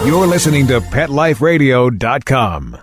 You're listening to PetLifeRadio.com.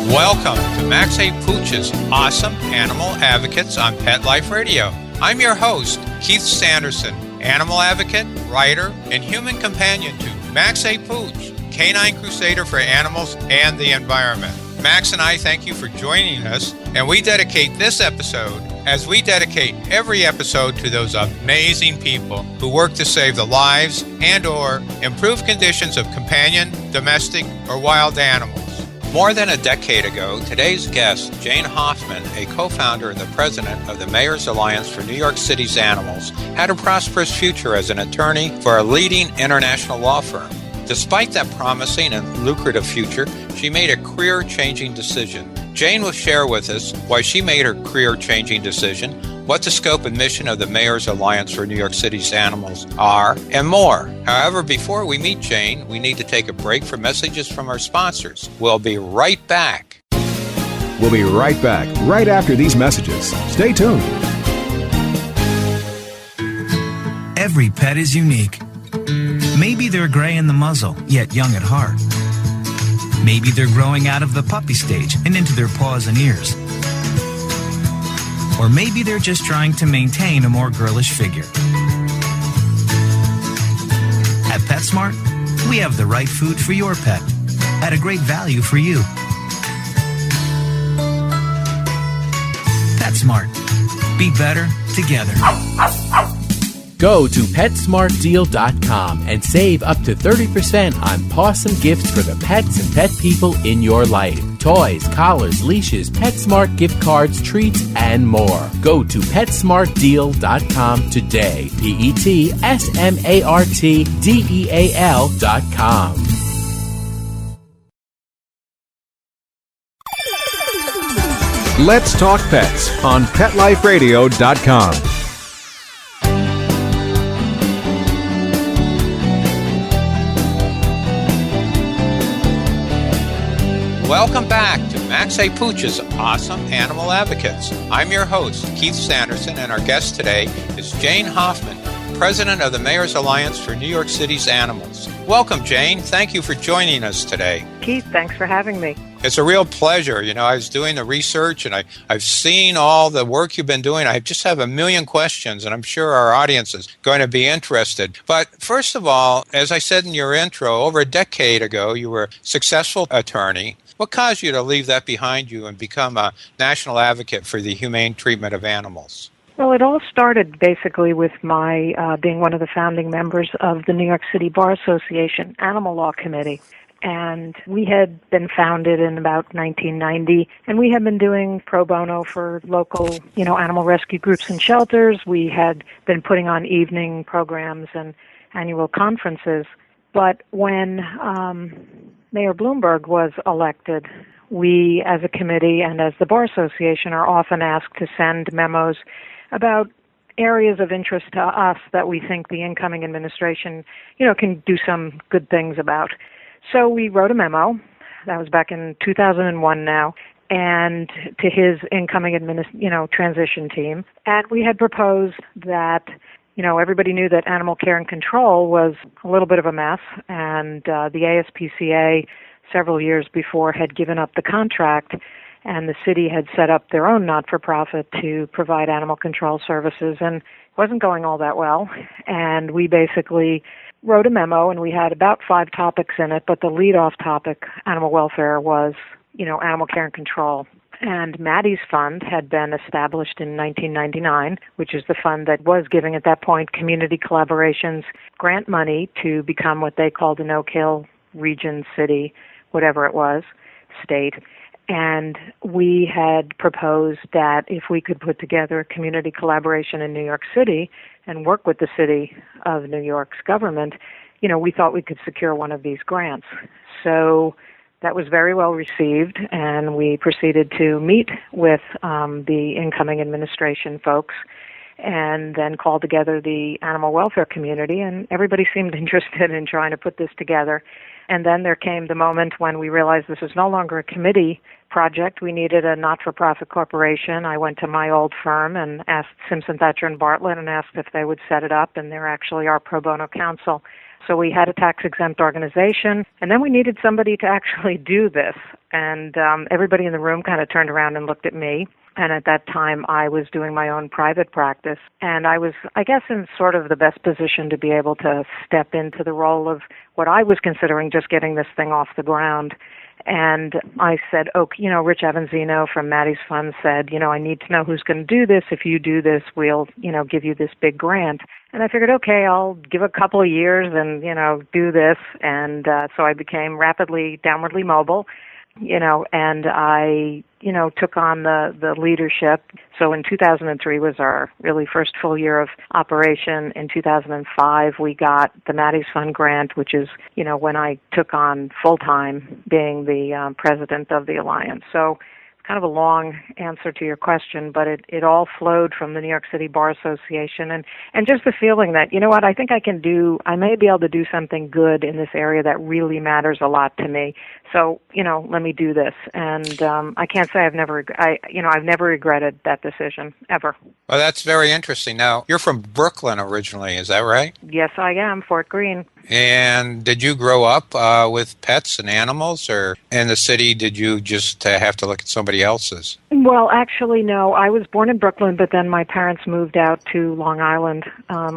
Welcome to Max A. Pooch's Awesome Animal Advocates on Pet Life Radio. I'm your host, Keith Sanderson, animal advocate, writer, and human companion to Max A. Pooch, canine crusader for animals and the environment. Max and I thank you for joining us, and we dedicate this episode, as we dedicate every episode, to those amazing people who work to save the lives and/or improve conditions of companion, domestic, or wild animals. More than a decade ago, today's guest, Jane Hoffman, a co-founder and the president of the Mayor's Alliance for New York City's Animals, had a prosperous future as an attorney for a leading international law firm. Despite that promising and lucrative future, she made a career-changing decision. Jane will share with us why she made her career-changing decision, what the scope and mission of the Mayor's Alliance for New York City's Animals are, and more. However, before we meet Jane, we need to take a break for messages from our sponsors. We'll be right back. We'll be right back, right after these messages. Stay tuned. Every pet is unique. Maybe they're gray in the muzzle, yet young at heart. Maybe they're growing out of the puppy stage and into their paws and ears. Or maybe they're just trying to maintain a more girlish figure. At PetSmart, we have the right food for your pet at a great value for you. PetSmart. Be better together. Go to PetSmartDeal.com and save up to 30% on awesome gifts for the pets and pet people in your life. Toys, collars, leashes, PetSmart gift cards, treats, and more. Go to PetSmartDeal.com today. PetSmartDeal.com. Let's Talk Pets on PetLifeRadio.com. Welcome back to Max A. Pooch's Awesome Animal Advocates. I'm your host, Keith Sanderson, and our guest today is Jane Hoffman, president of the Mayor's Alliance for New York City's Animals. Welcome, Jane. Thank you for joining us today. Keith, thanks for having me. It's a real pleasure. You know, I was doing the research, and I've seen all the work you've been doing. I just have a million questions, and I'm sure our audience is going to be interested. But first of all, as I said in your intro, over a decade ago, you were a successful attorney. What caused you to leave that behind you and become a national advocate for the humane treatment of animals? Well, it all started basically with my being one of the founding members of the New York City Bar Association Animal Law Committee. And we had been founded in about 1990, and we had been doing pro bono for local, animal rescue groups and shelters. We had been putting on evening programs and annual conferences. But when Mayor Bloomberg was elected, we as a committee and as the Bar Association are often asked to send memos about areas of interest to us that we think the incoming administration, can do some good things about. So we wrote a memo, that was back in 2001 now, and to his incoming transition team. And we had proposed that everybody knew that animal care and control was a little bit of a mess, and the ASPCA several years before had given up the contract, and the city had set up their own not-for-profit to provide animal control services, and it wasn't going all that well. And we basically wrote a memo, and we had about 5 topics in it, but the lead-off topic, animal welfare, was, animal care and control. And Maddie's Fund had been established in 1999, which is the fund that was giving at that point community collaborations grant money to become what they called an Oak Hill region, city, whatever it was, state. And we had proposed that if we could put together a community collaboration in New York City and work with the city of New York's government, we thought we could secure one of these grants. So that was very well received, and we proceeded to meet with the incoming administration folks and then called together the animal welfare community, and everybody seemed interested in trying to put this together. And then there came the moment when we realized this was no longer a committee project. We needed a not-for-profit corporation. I went to my old firm and asked Simpson, Thacher & Bartlett and asked if they would set it up, and they're actually our pro bono counsel. So we had a tax-exempt organization, and then we needed somebody to actually do this. And everybody in the room kind of turned around and looked at me. And at that time, I was doing my own private practice. And I was, I guess, in sort of the best position to be able to step into the role of what I was considering just getting this thing off the ground. And I said, Rich Avanzino from Maddie's Fund said, I need to know who's going to do this. If you do this, we'll, give you this big grant. And I figured, okay, I'll give a couple of years and, do this. And so I became rapidly downwardly mobile, and I, took on the leadership. So in 2003 was our really first full year of operation. In 2005, we got the Maddie's Fund grant, which is, when I took on full-time being the president of the Alliance. So kind of a long answer to your question, but it all flowed from the New York City Bar Association and just the feeling that, I think I may be able to do something good in this area that really matters a lot to me. So, let me do this. And I can't say I've never regretted that decision, ever. Well, that's very interesting. Now, you're from Brooklyn originally, is that right? Yes, I am, Fort Greene. And did you grow up with pets and animals, or in the city did you just have to look at somebody else's? Well, actually, no. I was born in Brooklyn, but then my parents moved out to Long Island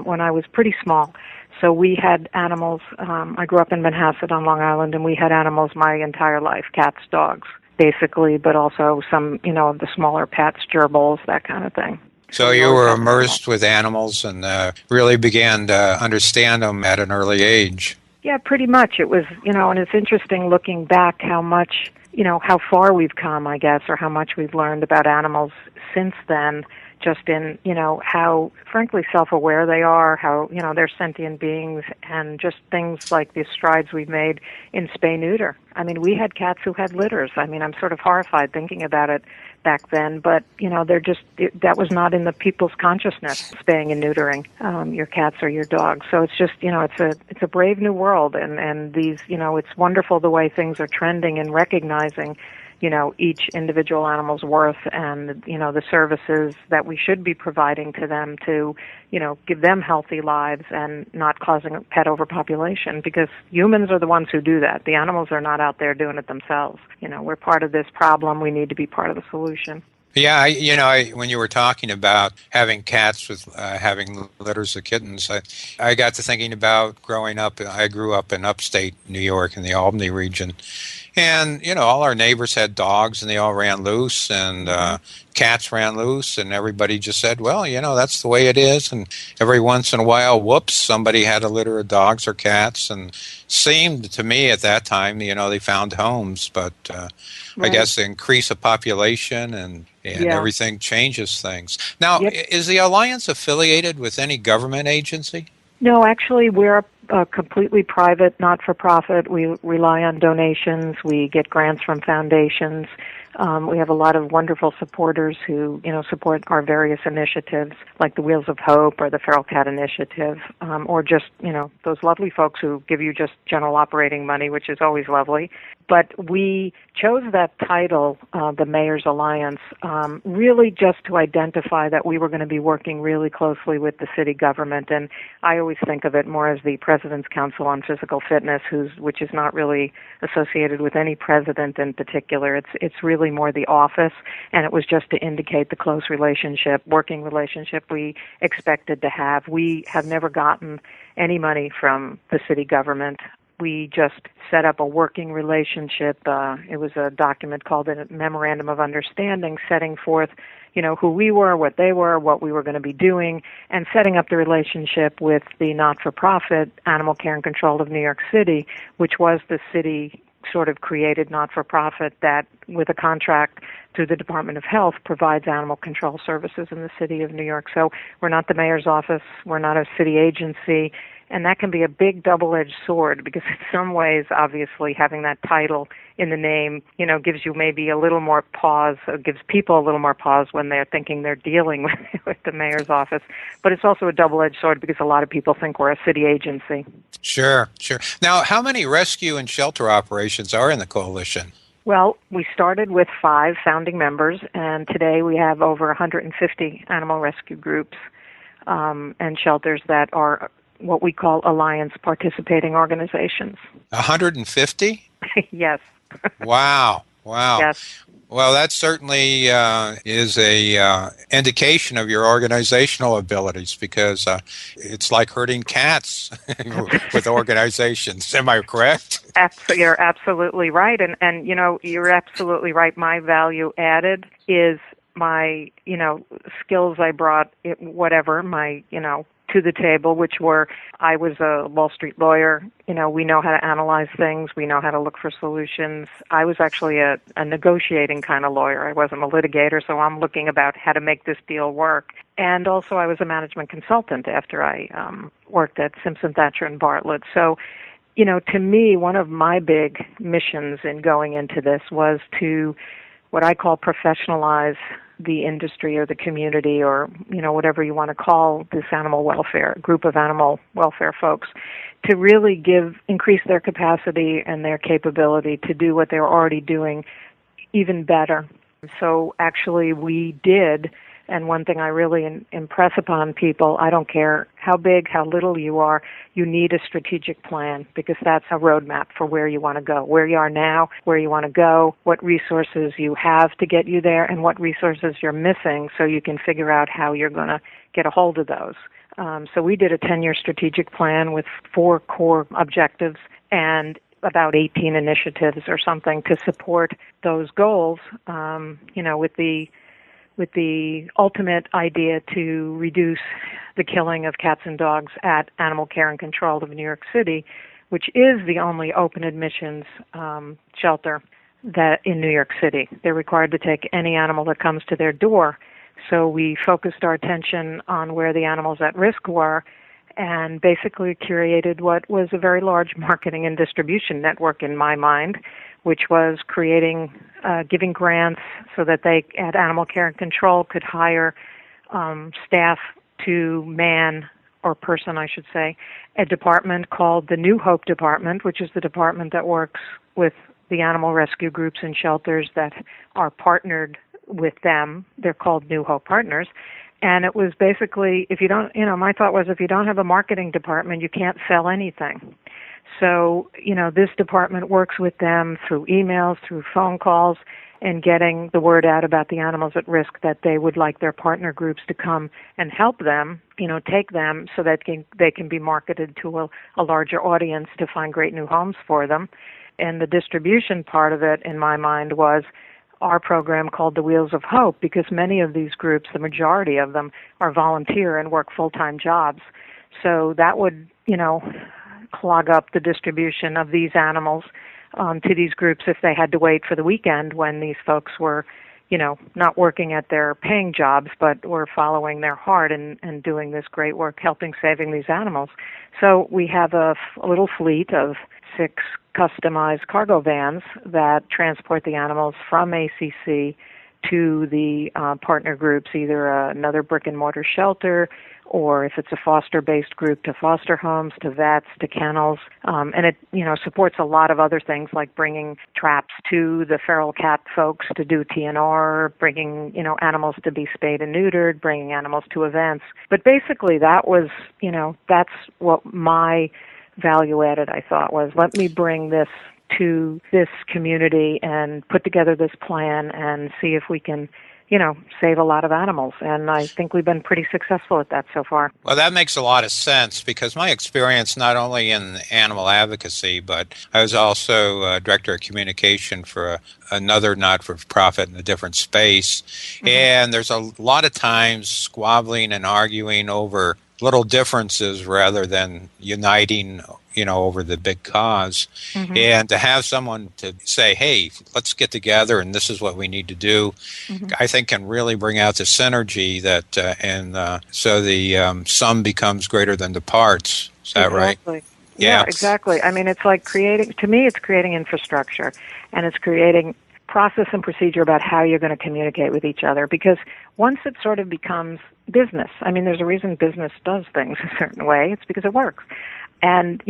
when I was pretty small. So we had animals. I grew up in Manhasset on Long Island, and we had animals my entire life, cats, dogs, basically, but also some, of the smaller pets, gerbils, that kind of thing. So you were immersed with animals and really began to understand them at an early age. Yeah, pretty much. It was, and it's interesting looking back how much, how far we've come, I guess, or how much we've learned about animals since then, just in, how, frankly, self-aware they are, how, they're sentient beings, and just things like the strides we've made in spay-neuter. I mean, we had cats who had litters. I mean, I'm sort of horrified thinking about it back then, but, that was not in the people's consciousness, spaying and neutering your cats or your dogs. So it's just, it's a brave new world, and these, it's wonderful the way things are trending and recognizing, each individual animal's worth and, the services that we should be providing to them to, give them healthy lives and not causing a pet overpopulation, because humans are the ones who do that. The animals are not out there doing it themselves. We're part of this problem. We need to be part of the solution. Yeah, when you were talking about having cats with having litters of kittens, I got to thinking about growing up. I grew up in upstate New York in the Albany region. And, all our neighbors had dogs and they all ran loose and cats ran loose, and everybody just said, well, that's the way it is. And every once in a while, whoops, somebody had a litter of dogs or cats, and seemed to me at that time, they found homes. But right. I guess the increase of population and everything changes things. Now, Is the Alliance affiliated with any government agency? No, actually, we're a completely private, not-for-profit. We rely on donations. We get grants from foundations. We have a lot of wonderful supporters who, support our various initiatives, like the Wheels of Hope or the Feral Cat Initiative, or just, those lovely folks who give you just general operating money, which is always lovely. But we chose that title, the Mayor's Alliance, really just to identify that we were going to be working really closely with the city government. And I always think of it more as the President's Council on Physical Fitness, which is not really associated with any president in particular. It's really more the office, and it was just to indicate the close working relationship we expected to have. We have never gotten any money from the city government. We just set up a working relationship. It was a document called a Memorandum of Understanding, setting forth, who we were, what they were, what we were going to be doing, and setting up the relationship with the not-for-profit Animal Care and Control of New York City, which was the city sort of created not-for-profit that, with a contract through the Department of Health, provides animal control services in the city of New York. So we're not the mayor's office. We're not a city agency. And that can be a big double-edged sword because in some ways, obviously, having that title in the name, gives you maybe a little more pause, or gives people a little more pause when they're thinking they're dealing with the mayor's office. But it's also a double-edged sword because a lot of people think we're a city agency. Sure. Now, how many rescue and shelter operations are in the coalition? Well, we started with 5 founding members, and today we have over 150 animal rescue groups and shelters that are what we call alliance participating organizations. 150? Yes. Wow. Yes. Well, that certainly is a indication of your organizational abilities, because it's like herding cats with organizations. Am I correct? You're absolutely right. And you're absolutely right. My value added is my, skills I brought, to the table, which were, I was a Wall Street lawyer. We know how to analyze things. We know how to look for solutions. I was actually a negotiating kind of lawyer. I wasn't a litigator, so I'm looking about how to make this deal work. And also I was a management consultant after I worked at Simpson Thacher and Bartlett. So, to me, one of my big missions in going into this was to what I call professionalize the industry or the community or, whatever you want to call this animal welfare, group of animal welfare folks, to really increase their capacity and their capability to do what they're already doing even better. So actually we did, and one thing I really impress upon people, I don't care how big, how little you are, you need a strategic plan because that's a roadmap for where you want to go, where you are now, where you want to go, what resources you have to get you there, and what resources you're missing so you can figure out how you're going to get a hold of those. So we did a 10-year strategic plan with 4 core objectives and about 18 initiatives or something to support those goals, with the ultimate idea to reduce the killing of cats and dogs at Animal Care and Control of New York City, which is the only open admissions shelter that in New York City. They're required to take any animal that comes to their door. So we focused our attention on where the animals at risk were and basically curated what was a very large marketing and distribution network in my mind, which was giving grants so that they, at Animal Care and Control, could hire staff to man, or person, I should say, a department called the New Hope Department, which is the department that works with the animal rescue groups and shelters that are partnered with them. They're called New Hope Partners. And it was basically, my thought was if you don't have a marketing department, you can't sell anything. So, this department works with them through emails, through phone calls, and getting the word out about the animals at risk that they would like their partner groups to come and help them, take them so that they can be marketed to a larger audience to find great new homes for them. And the distribution part of it, in my mind, was our program called the Wheels of Hope, because many of these groups, the majority of them, are volunteer and work full-time jobs. So that would, clog up the distribution of these animals to these groups if they had to wait for the weekend when these folks were, not working at their paying jobs, but were following their heart and doing this great work, helping saving these animals. So we have a little fleet of 6 customized cargo vans that transport the animals from ACC to the partner groups, either another brick-and-mortar shelter, or if it's a foster-based group, to foster homes, to vets, to kennels. And it, supports a lot of other things like bringing traps to the feral cat folks to do TNR, bringing, animals to be spayed and neutered, bringing animals to events. But basically that was, that's what my value added, I thought, was let me bring this to this community and put together this plan and see if we can, save a lot of animals. And I think we've been pretty successful at that so far. Well, that makes a lot of sense because my experience not only in animal advocacy, but I was also director of communication for another not-for-profit in a different space. Mm-hmm. And there's a lot of times squabbling and arguing over little differences rather than uniting, over the big cause. Mm-hmm. And to have someone to say, hey, let's get together and this is what we need to do, mm-hmm. I think can really bring out the synergy that, so the sum becomes greater than the parts. Is that exactly. right? Yeah, exactly. I mean, it's like it's creating infrastructure, and it's creating process and procedure about how you're going to communicate with each other, because once it sort of becomes business, I mean, there's a reason business does things a certain way. It's because it works. And,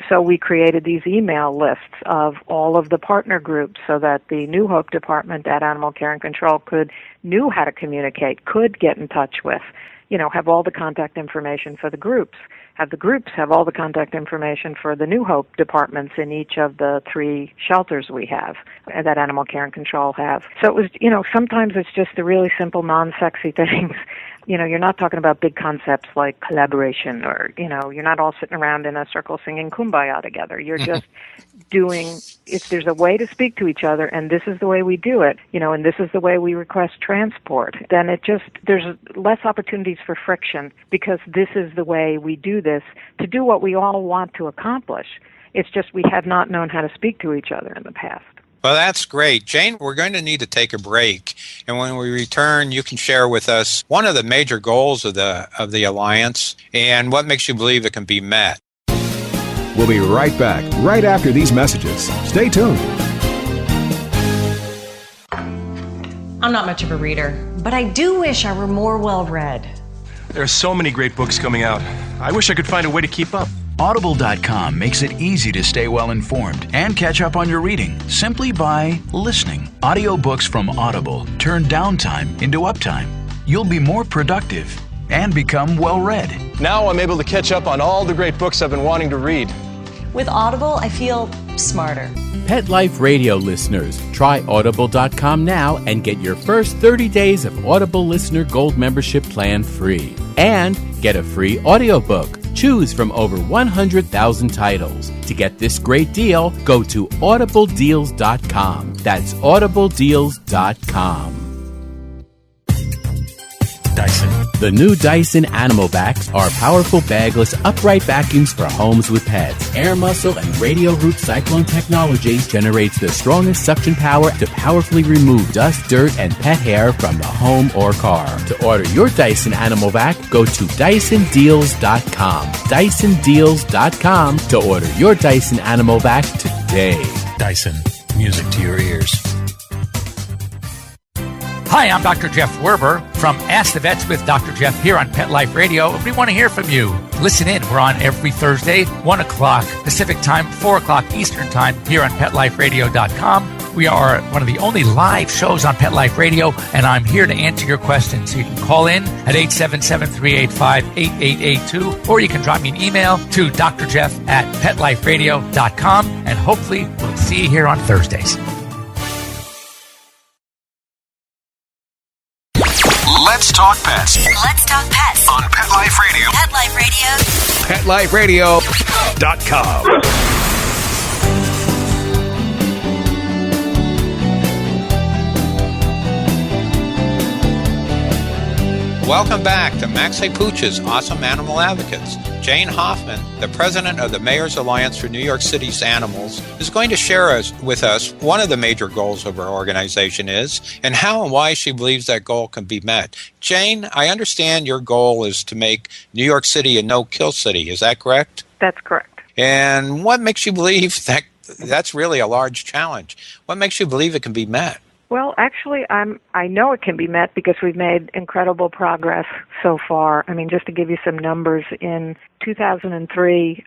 so we created these email lists of all of the partner groups so that the New Hope department at Animal Care and Control knew how to communicate, could get in touch with, have all the contact information for the groups, have the groups have all the contact information for the New Hope departments in each of the 3 shelters we have that Animal Care and Control have. So it was, sometimes it's just the really simple, non-sexy things. You're not talking about big concepts like collaboration or, you're not all sitting around in a circle singing Kumbaya together. You're just if there's a way to speak to each other and this is the way we do it, and this is the way we request transport, then there's less opportunities for friction because this is the way we do this to do what we all want to accomplish. It's just we have not known how to speak to each other in the past. Well, that's great. Jane, we're going to need to take a break. And when we return, you can share with us one of the major goals of the Alliance and what makes you believe it can be met. We'll be right back, right after these messages. Stay tuned. I'm not much of a reader, but I do wish I were more well-read. There are so many great books coming out. I wish I could find a way to keep up. Audible.com makes it easy to stay well informed and catch up on your reading simply by listening. Audiobooks from Audible turn downtime into uptime. You'll be more productive and become well read. Now I'm able to catch up on all the great books I've been wanting to read. With Audible, I feel smarter. Pet Life Radio listeners, try Audible.com now and get your first 30 days of Audible Listener Gold membership plan free. And get a free audiobook. Choose from over 100,000 titles. To get this great deal, go to audibledeals.com. That's audibledeals.com. Dyson. The new Dyson Animal Vacs are powerful bagless upright vacuums for homes with pets. Air muscle and radio root cyclone technology generates the strongest suction power to powerfully remove dust, dirt, and pet hair from the home or car. To order your Dyson Animal Vac, go to DysonDeals.com. DysonDeals.com to order your Dyson Animal Vac today. Dyson. Music to your ears. Hi, I'm Dr. Jeff Werber from Ask the Vets with Dr. Jeff here on Pet Life Radio. We want to hear from you. Listen in. We're on every Thursday, 1 o'clock Pacific Time, 4 o'clock Eastern Time here on PetLifeRadio.com. We are one of the only live shows on Pet Life Radio, and I'm here to answer your questions. So you can call in at 877-385-8882, or you can drop me an email to drjeff@PetLifeRadio.com, and hopefully we'll see you here on Thursdays. Let's talk pets. Let's talk pets On Pet Life Radio. Pet Life Radio. PetLifeRadio.com. Welcome back to Max A. Pooch's Awesome Animal Advocates. Jane Hoffman, the president of the Mayor's Alliance for New York City's Animals, is going to share with us one of the major goals of her organization is and how and why she believes that goal can be met. Jane, I understand your goal is to make New York City a no-kill city. Is that correct? That's correct. And what makes you believe that that's really a large challenge? What makes you believe it can be met? Well, actually, I know it can be met because we've made incredible progress so far. I mean, just to give you some numbers, in 2003,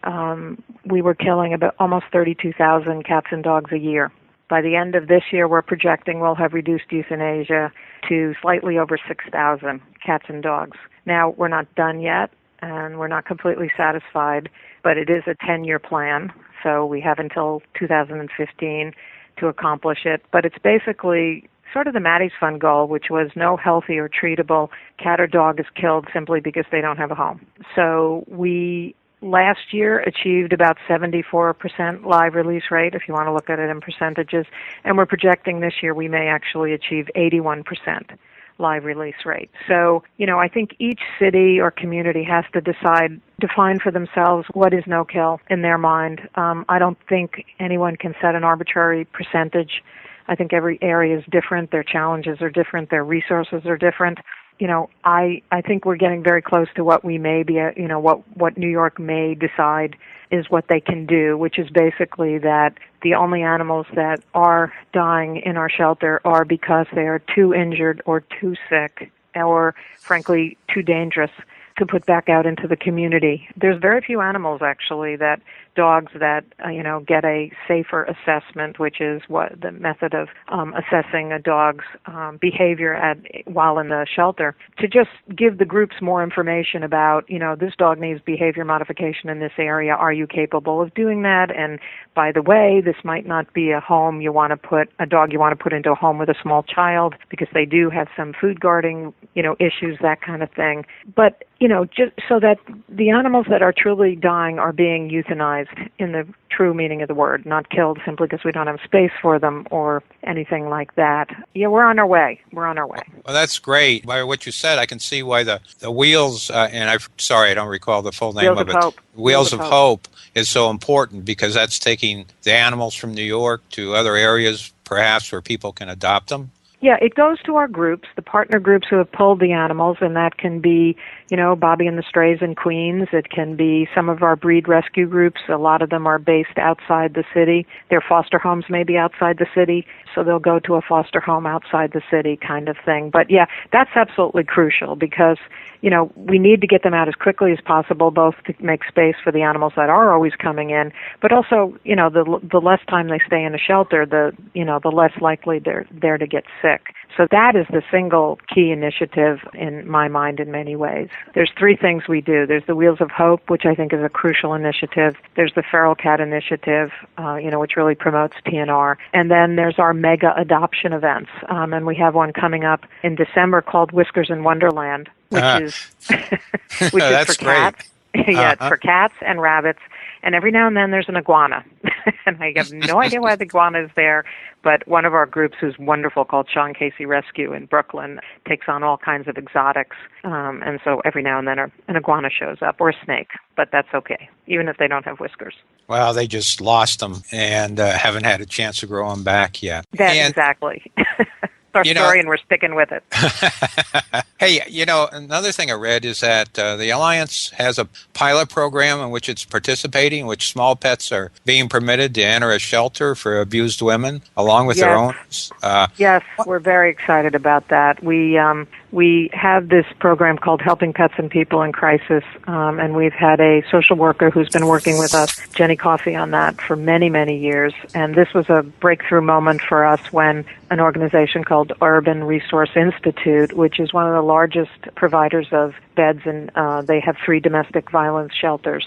we were killing about almost 32,000 cats and dogs a year. By the end of this year, we're projecting we'll have reduced euthanasia to slightly over 6,000 cats and dogs. Now, we're not done yet, and we're not completely satisfied, but it is a 10-year plan, so we have until 2015 to accomplish it. But it's basically sort of the Maddie's Fund goal, which was no healthy or treatable cat or dog is killed simply because they don't have a home. So we last year achieved about 74% live release rate, if you want to look at it in percentages, and we're projecting this year we may actually achieve 81% live release rate. So, I think each city or community has to define for themselves what is no-kill in their mind. I don't think anyone can set an arbitrary percentage. I think every area is different. Their challenges are different. Their resources are different. I think we're getting very close to what we may be, what New York may decide is what they can do, which is basically that the only animals that are dying in our shelter are because they are too injured or too sick or, frankly, too dangerous to put back out into the community. There's very few animals, actually, dogs that, get a safer assessment, which is what the method of assessing a dog's behavior while in the shelter, to just give the groups more information about, this dog needs behavior modification in this area. Are you capable of doing that? And by the way, this might not be a dog you want to put into a home with a small child because they do have some food guarding, issues, that kind of thing. But, just so that the animals that are truly dying are being euthanized in the true meaning of the word, not killed simply because we don't have space for them or anything like that. Yeah, we're on our way. We're on our way. Well, that's great. By what you said, I can see why the Wheels, and I don't recall the full name of it. Hope. Wheels of Hope is so important because that's taking the animals from New York to other areas, perhaps, where people can adopt them. Yeah, it goes to our groups, the partner groups who have pulled the animals, and that can be, Bobby and the Strays in Queens. It can be some of our breed rescue groups. A lot of them are based outside the city. Their foster homes may be outside the city, so they'll go to a foster home outside the city kind of thing. But, yeah, that's absolutely crucial because, we need to get them out as quickly as possible, both to make space for the animals that are always coming in, but also, the less time they stay in a shelter, the less likely they're there to get sick. So that is the single key initiative in my mind in many ways. There's three things we do. There's the Wheels of Hope, which I think is a crucial initiative. There's the Feral Cat Initiative, which really promotes TNR. And then there's our mega adoption events. And we have one coming up in December called Whiskers in Wonderland, which is for cats. Yeah, it's for cats and rabbits. And every now and then there's an iguana. And I have no idea why the iguana is there, but one of our groups who's wonderful called Sean Casey Rescue in Brooklyn takes on all kinds of exotics. And so every now and then an iguana shows up, or a snake, but that's okay, even if they don't have whiskers. Well, they just lost them and haven't had a chance to grow them back yet. Exactly. Our story, and we're sticking with it. Hey, another thing I read is that the Alliance has a pilot program in which it's participating, in which small pets are being permitted to enter a shelter for abused women along with their owners. Yes, we're very excited about that. We have this program called Helping Pets and People in Crisis, and we've had a social worker who's been working with us, Jenny Coffey, on that for many, many years. And this was a breakthrough moment for us when an organization called Urban Resource Institute, which is one of the largest providers of beds, and they have 3 domestic violence shelters.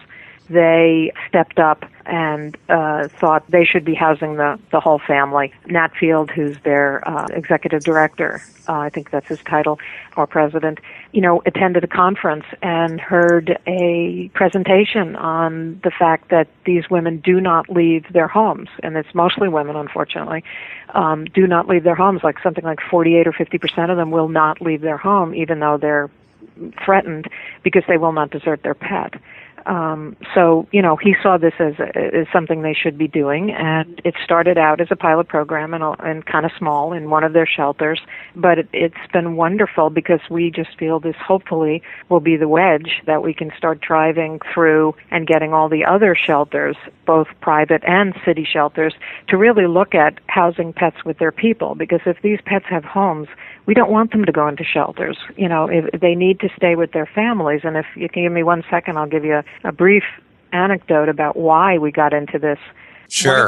They stepped up and thought they should be housing the whole family. Nat Field, who's their executive director, I think that's his title, or president, attended a conference and heard a presentation on the fact that these women do not leave their homes, and it's mostly women, unfortunately, do not leave their homes. Like something like 48 or 50% of them will not leave their home, even though they're threatened, because they will not desert their pet. So, he saw this as something they should be doing, and it started out as a pilot program and kind of small in one of their shelters, but it's been wonderful because we just feel this hopefully will be the wedge that we can start driving through and getting all the other shelters, both private and city shelters, to really look at housing pets with their people, because if these pets have homes, we don't want them to go into shelters. If they need to stay with their families. And if you can give me 1 second, I'll give you a brief anecdote about why we got into this. Sure.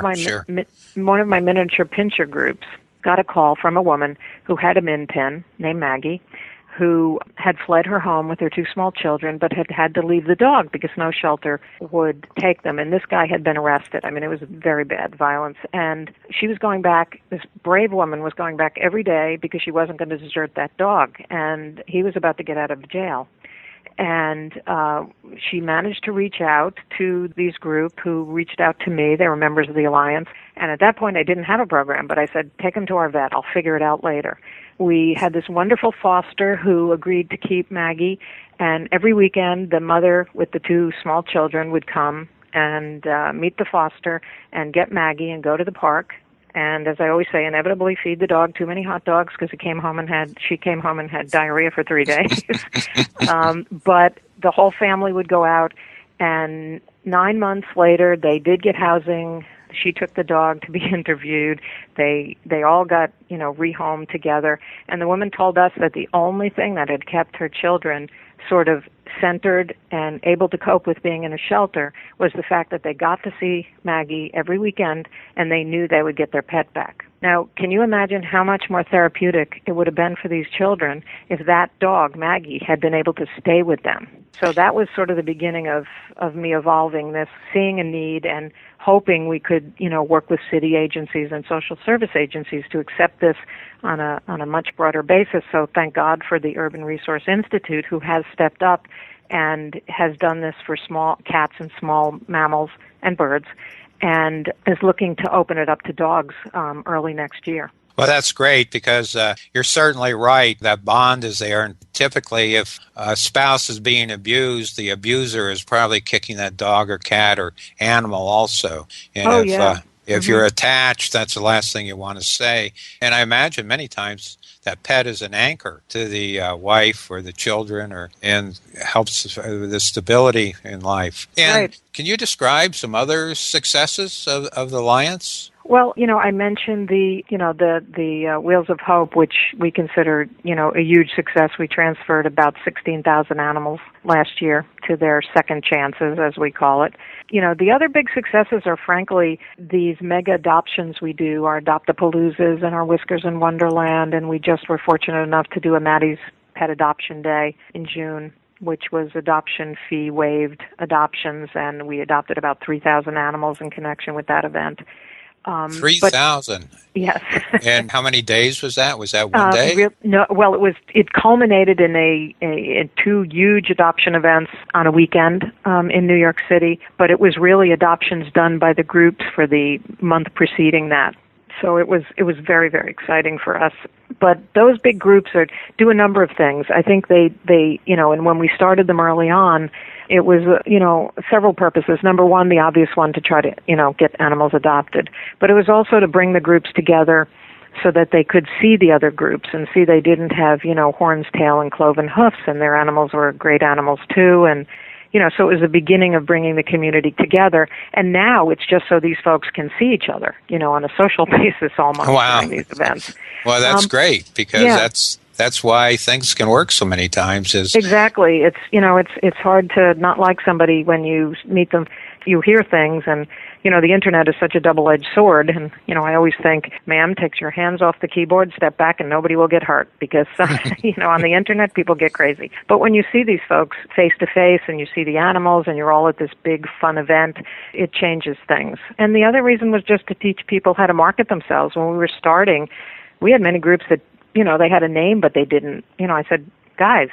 One of my miniature pincher groups got a call from a woman who had a min pin named Maggie, who had fled her home with her 2 small children, but had to leave the dog because no shelter would take them. And this guy had been arrested. It was very bad violence. And she was going back, this brave woman was going back every day because she wasn't going to desert that dog. And he was about to get out of jail. And she managed to reach out to these group who reached out to me. They were members of the Alliance. And at that point, I didn't have a program, but I said, take him to our vet. I'll figure it out later. We had this wonderful foster who agreed to keep Maggie. And every weekend, the mother with the 2 small children would come and meet the foster and get Maggie and go to the park And as I always say, inevitably feed the dog too many hot dogs because she came home and had diarrhea for 3 days. But the whole family would go out, and 9 months later, they did get housing. She took the dog to be interviewed. They all got, rehomed together. And the woman told us that the only thing that had kept her children sort of centered and able to cope with being in a shelter was the fact that they got to see Maggie every weekend, and they knew they would get their pet back. Now, can you imagine how much more therapeutic it would have been for these children if that dog, Maggie, had been able to stay with them? So that was sort of the beginning of me evolving this, seeing a need and hoping we could, work with city agencies and social service agencies to accept this on a much broader basis. So thank God for the Urban Resource Institute, who has stepped up and has done this for small cats and small mammals and birds, and is looking to open it up to dogs early next year. Well, that's great, because you're certainly right. That bond is there. And typically, if a spouse is being abused, the abuser is probably kicking that dog or cat or animal also. And if you're attached, that's the last thing you want to say. And I imagine many times that pet is an anchor to the wife or the children, and helps with the stability in life. And Can you describe some other successes of the Alliance? Well, I mentioned the Wheels of Hope, which we consider, a huge success. We transferred about 16,000 animals last year to their second chances, as we call it. The other big successes are, frankly, these mega adoptions we do, our Adopt-A-Paloozas and our Whiskers in Wonderland, and we just were fortunate enough to do a Maddie's Pet Adoption Day in June, which was adoption fee waived adoptions, and we adopted about 3,000 animals in connection with that event. 3,000. Yes. And how many days was that? Was that one day? No. Well, it culminated in two huge adoption events on a weekend in New York City. But it was really adoptions done by the groups for the month preceding that. So it was very, very exciting for us. But those big groups do a number of things. I think they and when we started them early on, it was, several purposes. Number one, the obvious one, to try to, get animals adopted. But it was also to bring the groups together so that they could see the other groups and see they didn't have, horns, tail, and cloven hoofs, and their animals were great animals too. And, so it was the beginning of bringing the community together. And now it's just so these folks can see each other, on a social basis almost during these events. Well, that's great, because that's why things can work so many times. Exactly. It's hard to not like somebody when you meet them. You hear things, and the internet is such a double-edged sword. And I always think, ma'am, take your hands off the keyboard, step back, and nobody will get hurt, because on the internet people get crazy. But when you see these folks face to face, and you see the animals, and you're all at this big fun event, it changes things. And the other reason was just to teach people how to market themselves. When we were starting, we had many groups that they had a name, but they didn't. I said, guys,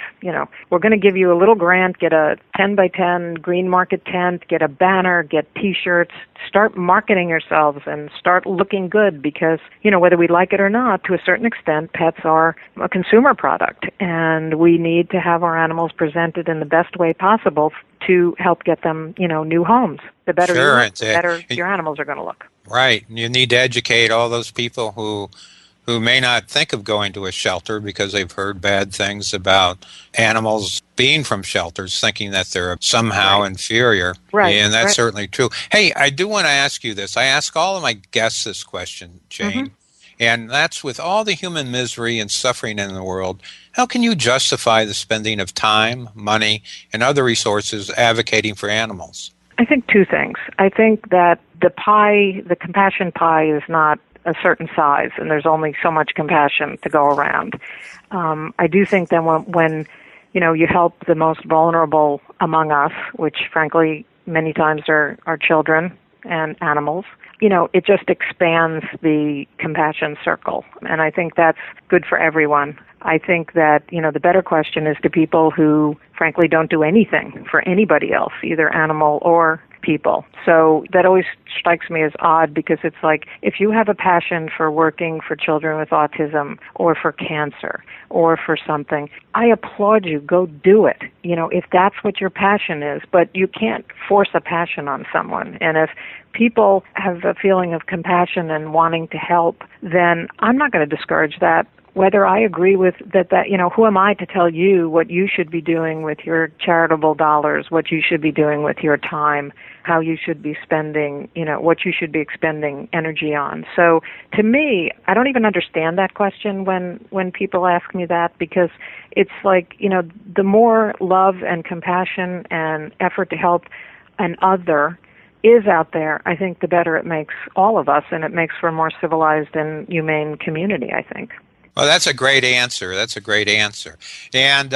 we're going to give you a little grant, get a 10 by 10 green market tent, get a banner, get T-shirts, start marketing yourselves and start looking good, because, whether we like it or not, to a certain extent, pets are a consumer product, and we need to have our animals presented in the best way possible to help get them, new homes. The better you look, the better your animals are going to look. Right. You need to educate all those people who may not think of going to a shelter because they've heard bad things about animals being from shelters, thinking that they're somehow inferior. Right. And that's certainly true. Hey, I do want to ask you this. I ask all of my guests this question, Jane, and that's, with all the human misery and suffering in the world, how can you justify the spending of time, money, and other resources advocating for animals? I think two things. I think that the compassion pie is not a certain size, and there's only so much compassion to go around. I do think that when you help the most vulnerable among us, which frankly many times are children and animals, it just expands the compassion circle, and I think that's good for everyone. I think that, the better question is to people who frankly don't do anything for anybody else, either animal or people. So that always strikes me as odd, because it's like, if you have a passion for working for children with autism or for cancer or for something, I applaud you. Go do it. If that's what your passion is, but you can't force a passion on someone. And if people have a feeling of compassion and wanting to help, then I'm not going to discourage that. Whether I agree with that, who am I to tell you what you should be doing with your charitable dollars, what you should be doing with your time, how you should be spending, what you should be expending energy on. So to me, I don't even understand that question when people ask me that, because it's like, the more love and compassion and effort to help an other is out there, I think the better it makes all of us, and it makes for a more civilized and humane community, I think. Well, that's a great answer. And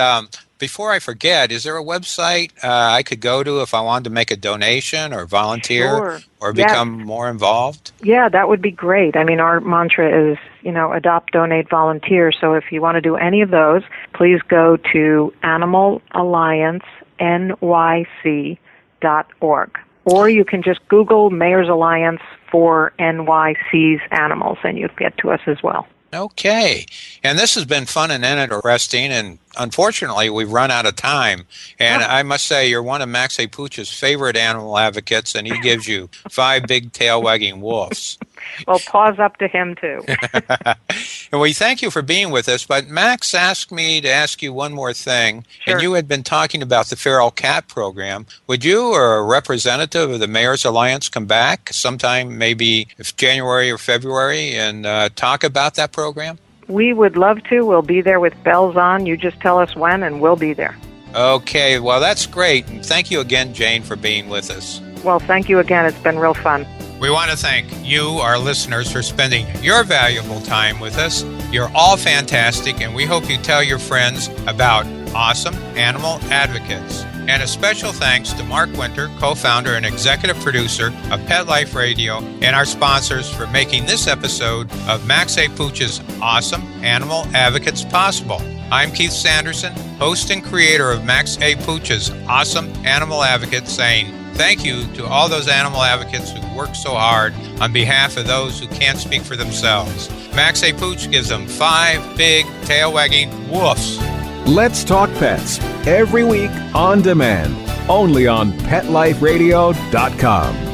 before I forget, is there a website I could go to if I wanted to make a donation or volunteer or become more involved? Yeah, that would be great. I mean, our mantra is, adopt, donate, volunteer. So if you want to do any of those, please go to animalalliancenyc.org. Or you can just Google Mayor's Alliance for NYC's animals, and you'll get to us as well. Okay. And this has been fun and interesting, and unfortunately, we've run out of time. And I must say, you're one of Max A. Pooch's favorite animal advocates, and he gives you 5 big tail-wagging wolves. Well, paws up to him, too. And we thank you for being with us, but Max asked me to ask you one more thing. Sure. And you had been talking about the Feral Cat program. Would you or a representative of the Mayor's Alliance come back sometime, maybe if January or February, and talk about that program? We would love to. We'll be there with bells on. You just tell us when, and we'll be there. Okay, well, that's great. And thank you again, Jane, for being with us. Well, thank you again. It's been real fun. We want to thank you, our listeners, for spending your valuable time with us. You're all fantastic, and we hope you tell your friends about awesome animal advocates. And a special thanks to Mark Winter, co-founder and executive producer of Pet Life Radio, and our sponsors for making this episode of Max A. Pooch's Awesome Animal Advocates possible. I'm Keith Sanderson, host and creator of Max A. Pooch's Awesome Animal Advocates, saying thank you to all those animal advocates who work so hard on behalf of those who can't speak for themselves. Max A. Pooch gives them 5 big tail-wagging woofs. Let's Talk Pets, every week on demand, only on PetLifeRadio.com.